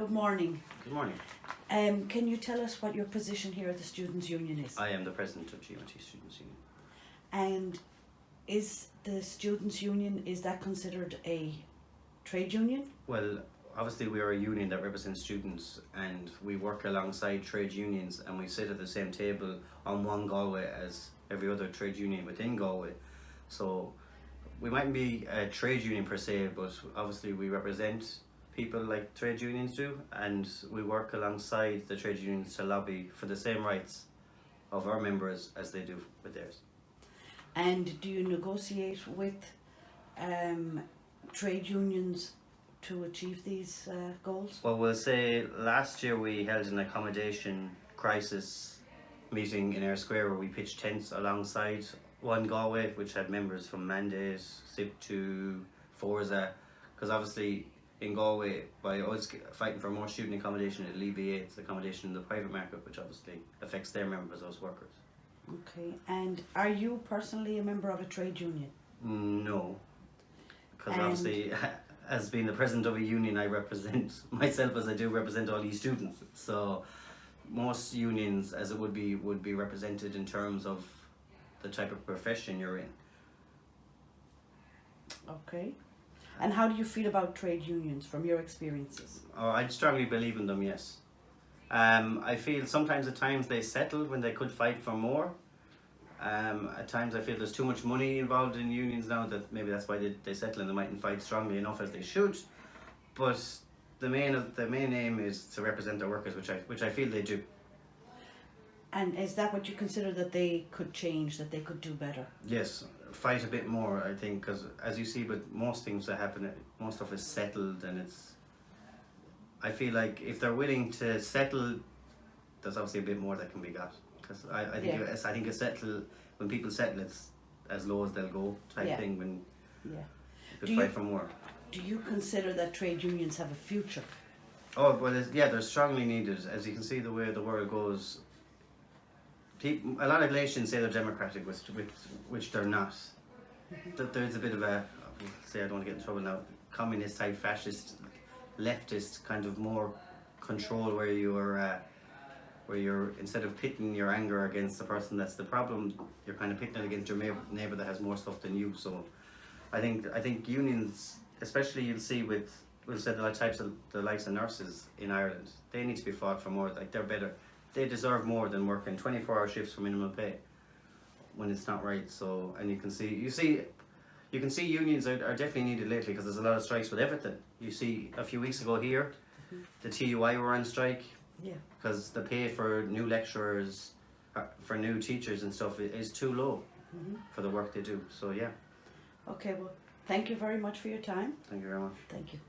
Good morning. Good morning. Can you tell us what your position here at the Students' Union is? I am the president of GMT Students' Union. And is the Students' Union, is that considered a trade union? Well, obviously we are a union that represents students, and we work alongside trade unions, and we sit at the same table on One Galway as every other trade union within Galway. So we mightn't be a trade union per se, but obviously we represent people like trade unions do, and we work alongside the trade unions to lobby for the same rights of our members as they do with theirs. And do you negotiate with trade unions to achieve these goals? Well, we'll say last year we held an accommodation crisis meeting in Eyre Square where we pitched tents alongside One Galway, which had members from Mandate, SIP2, Forza, because obviously in Galway, by us fighting for more student accommodation, it alleviates accommodation in the private market, which obviously affects their members, us workers. Okay, and are you personally a member of a trade union? No, because obviously as being the president of a union, I represent myself as I do represent all these students. So most unions, as it would be represented in terms of the type of profession you're in. Okay. And how do you feel about trade unions from your experiences? Oh, I strongly believe in them, yes. I feel sometimes at times they settle when they could fight for more. At times I feel there's too much money involved in unions now that maybe that's why they settle and they mightn't fight strongly enough as they should. But the main aim is to represent their workers, which I feel they do. And is that what you consider that they could change, that they could do better? Yes, fight a bit more, I think, because as you see with most things that happen, most stuff is settled, and I feel like if they're willing to settle, there's obviously a bit more that can be got. Because I think a settle, when people settle, it's as low as they'll go type thing. When you could fight for more. Do you consider that trade unions have a future? Oh well, they're strongly needed. As you can see, the way the world goes. A lot of nations say they're democratic, which they're not. There's a bit of a, say I don't want to get in trouble now, communist type, fascist, leftist kind of more control where you're instead of pitting your anger against the person that's the problem, you're kind of pitting it against your neighbour that has more stuff than you. So I think unions, especially you'll see we'll say the likes of nurses in Ireland, they need to be fought for more. Like they're better. They deserve more than working 24-hour shifts for minimum pay when it's not right. So, and you can see unions are definitely needed lately because there's a lot of strikes with everything. You see a few weeks ago here, the TUI were on strike because the pay for new lecturers, for new teachers and stuff is too low for the work they do. So yeah. Okay, well, thank you very much for your time. Thank you very much. Thank you.